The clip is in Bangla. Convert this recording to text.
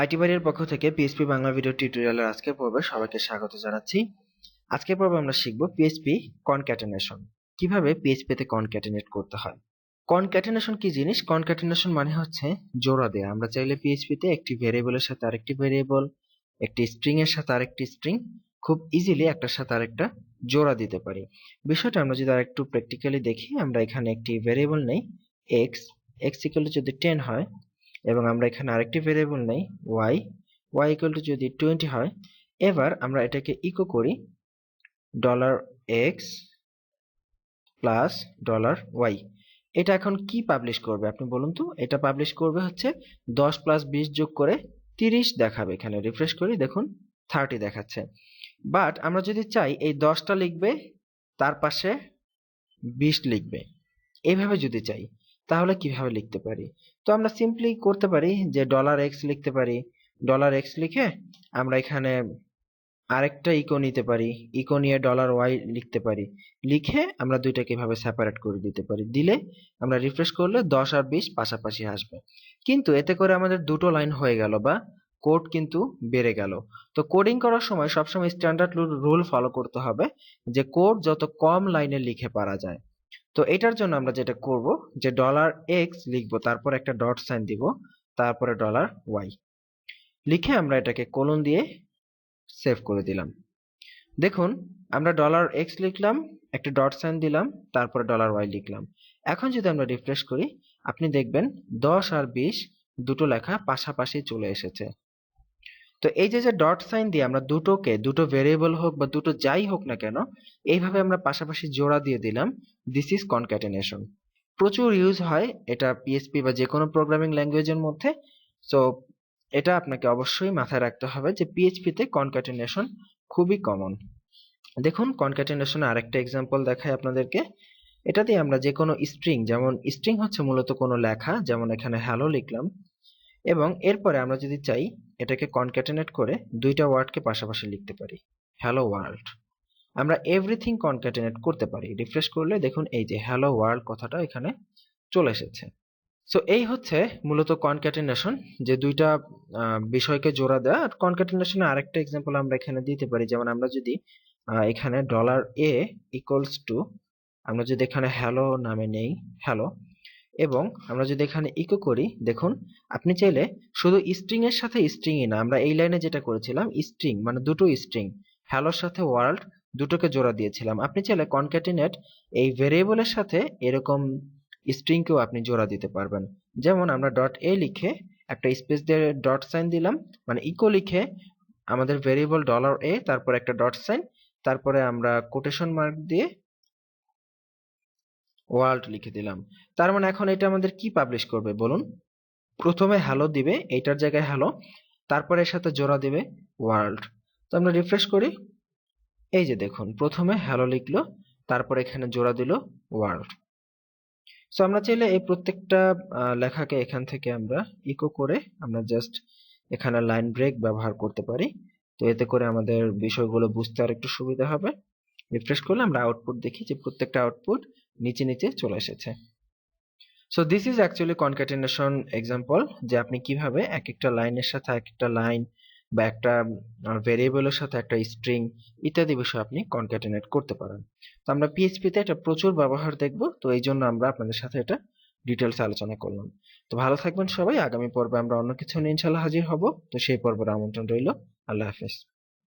আইটিবারির পক্ষ থেকে পিএইচপি বাংলা ভিডিও টিউটোরিয়ালের আজকের পর্বে সবাইকে স্বাগত জানাচ্ছি। আজকের পর্বে আমরা শিখব পিএইচপি কনক্যাটেনেশন, কিভাবে পিএইচপিতে কনক্যাটেনেট করতে হয়। কনক্যাটেনেশন কি জিনিস? কনক্যাটেনেশন মানে হচ্ছে জোড়া দেয়া। আমরা চাইলে পিএইচপিতে একটি ভেরিয়েবলের সাথে আরেকটি ভেরিয়েবল, একটি স্ট্রিং এর সাথে আরেকটি স্ট্রিং খুব ইজিলি একটার সাথে আরেকটা জোড়া দিতে পারি। বিষয়টা আমরা যদি আরেকটু প্র্যাকটিক্যালি দেখি, আমরা এখানে একটি ভেরিয়েবল নেই এক্স, এক্স ইকুয়াল টু যদি 10 হয়, এবং আমরা এখানে আরেকটি ভেরিয়েবল নেই y, y ইকুয়াল টু যদি 20 হয়। এবার আমরা এটাকে ইকো করি $x প্লাস $y। এটা এখন কি পাবলিশ করবে আপনি বলুন তো? এটা পাবলিশ করবে হচ্ছে 10 প্লাস 20 যোগ করে 30 দেখাবে। এখানে রিফ্রেশ করি, দেখুন 30 দেখাচ্ছে। বাট আমরা যদি চাই এই 10টা লিখবে, তার পাশে 20 লিখবে, এইভাবে যদি চাই তাহলে কিভাবে লিখতে পারি? তো আমরা সিম্পলি করতে পারি যে $x লিখতে পারি। $x লিখে আমরা এখানে আরেকটা ইকো নিতে পারি, ইকো নিয়ে $y লিখতে পারি। লিখে আমরা দুইটাকে এভাবে সেপারেট করে দিতে পারি। দিলে আমরা রিফ্রেশ করলে 10 আর 20 পাশাপাশি আসবে। কিন্তু এতে করে আমাদের দুটো লাইন হয়ে গেল, বা কোড কিন্তু বেড়ে গেল। তো কোডিং করার সময় সবসময় স্ট্যান্ডার্ড রুল ফলো করতে হবে যে কোড যত কম লাইনে লিখে পারা যায়। তো এটার জন্য আমরা যেটা করব যে $x লিখবো, তারপর একটা ডট সাইন দিব, তারপরে $y লিখে আমরা এটাকে কোলন দিয়ে সেভ করে দিলাম। দেখুন আমরা $x লিখলাম, একটা ডট সাইন দিলাম, তারপরে $y লিখলাম। এখন যদি আমরা রিফ্রেশ করি, আপনি দেখবেন 10 আর 20 দুটো লেখা পাশাপাশি চলে এসেছে। তো এই যে ডট সাইন দিয়ে আমরা দুটো ভেরিয়েবল হোক বা দুটো যাই হোক না কেন, এইভাবে আমরা পাশাপাশি জোড়া দিয়ে দিলাম। This is concatenation. প্রচুর ইউজ হয় এটা পিএইচপি বা যে কোনো প্রোগ্রামিং ল্যাঙ্গুয়েজের মধ্যে। সো এটা আপনাকে অবশ্যই মাথায় রাখতে হবে যে পিএইচপিতে কনক্যাটেনেশন খুবই কমন। দেখুন কনক্যাটেনেশনের আরেকটা এক্সাম্পল দেখাই আপনাদেরকে। এটা দিয়ে আমরা যে কোনো স্ট্রিং, যেমন স্ট্রিং হচ্ছে মূলত কোনো লেখা, যেমন এখানে হ্যালো লিখলাম, এবং এরপরে আমরা যদি চাই এটাকে কনক্যাটেনেট করে দুইটা ওয়ার্ডকে পাশাপাশি লিখতে পারি, হ্যালো ওয়ার্ল্ড। আমরা এভরিথিং কনক্যাটেনেট করতে পারি। রিফ্রেশ করলে দেখুন এই যে হ্যালো ওয়ার্ল্ড কথাটা এখানে চলে এসেছে। সো এই হচ্ছে মূলত কনক্যাটেনেশন, যে দুইটা বিষয়কে জোড়া দেওয়া। আর কনক্যাটেনেশনের আরেকটা এক্সাম্পল আমরা এখানে দিতে পারি, যেমন আমরা যদি এখানে $a ইকুয়ালস টু, আমরা যদি এখানে হ্যালো নামে নেই হ্যালো, এবং আমরা যদি এখানে ইকো করি, দেখুন আপনি চাইলে শুধু স্ট্রিং এর সাথে স্ট্রিংই না, আমরা এই লাইনে যেটা করেছিলাম স্ট্রিং মানে দুটো স্ট্রিং, হ্যালোর সাথে ওয়ার্ল্ড দুটোকে জোড়া দিয়েছিলাম। আপনি চাইলে কনক্যাটেনেট এই ভেরিয়েবলের সাথে এরকম স্ট্রিংকেও আপনি জোড়া দিতে পারবেন। যেমন আমরা .a লিখে একটা স্পেস দিয়ে ডট সাইন দিলাম, মানে ইকো লিখে আমাদের ভেরিয়েবল $a, তারপর একটা ডট সাইন, তারপরে আমরা কোটেশন মার্ক দিয়ে ওয়ার্ল্ড লিখে দিলাম। তার মানে এখন এটা আমাদের কি পাবলিশ করবে বলুন? প্রথমে হ্যালো দিবে, এইটার জায়গায় হ্যালো, তারপরে এর সাথে জোড়া দিবে ওয়ার্ল্ড। তো আমরা রিফ্রেশ করি, এই যে দেখুন প্রথমে হ্যালো লিখলো, তারপরে এখানে জোড়া দিল ওয়ার্ল্ড। সো আমরা চাইলে এই প্রত্যেকটা লেখাকে এখান থেকে আমরা ইকো করে আমরা জাস্ট এখানে লাইন ব্রেক ব্যবহার করতে পারি। তো এতে করে আমাদের বিষয়গুলো বুঝতে আর একটু সুবিধা হবে। রিফ্রেশ করলে আমরা আউটপুট দেখি যে প্রত্যেকটা আউটপুট নিচে নিচে চলে এসেছে। So this is actually concatenation example, যে আপনি কিভাবে এক একটা লাইনের সাথে এক একটা লাইন বা একটা ভেরিয়েবলের সাথে একটা স্ট্রিং ইত্যাদি বিষয় আপনি কনক্যাটেনেট করতে পারেন। তো আমরা পিএইচপিতে এটা প্রচুর ব্যবহার দেখব, তো এই জন্য আমরা আপনাদের সাথে এটা ডিটেলস আলোচনা করলাম। তো ভালো থাকবেন সবাই। আগামী পর্বে আমরা অন্য কিছু নিয়ে ইনশাআল্লাহ হাজির হব। তো সেই পর্বের আমন্ত্রণ রইল। আল্লাহ হাফেজ।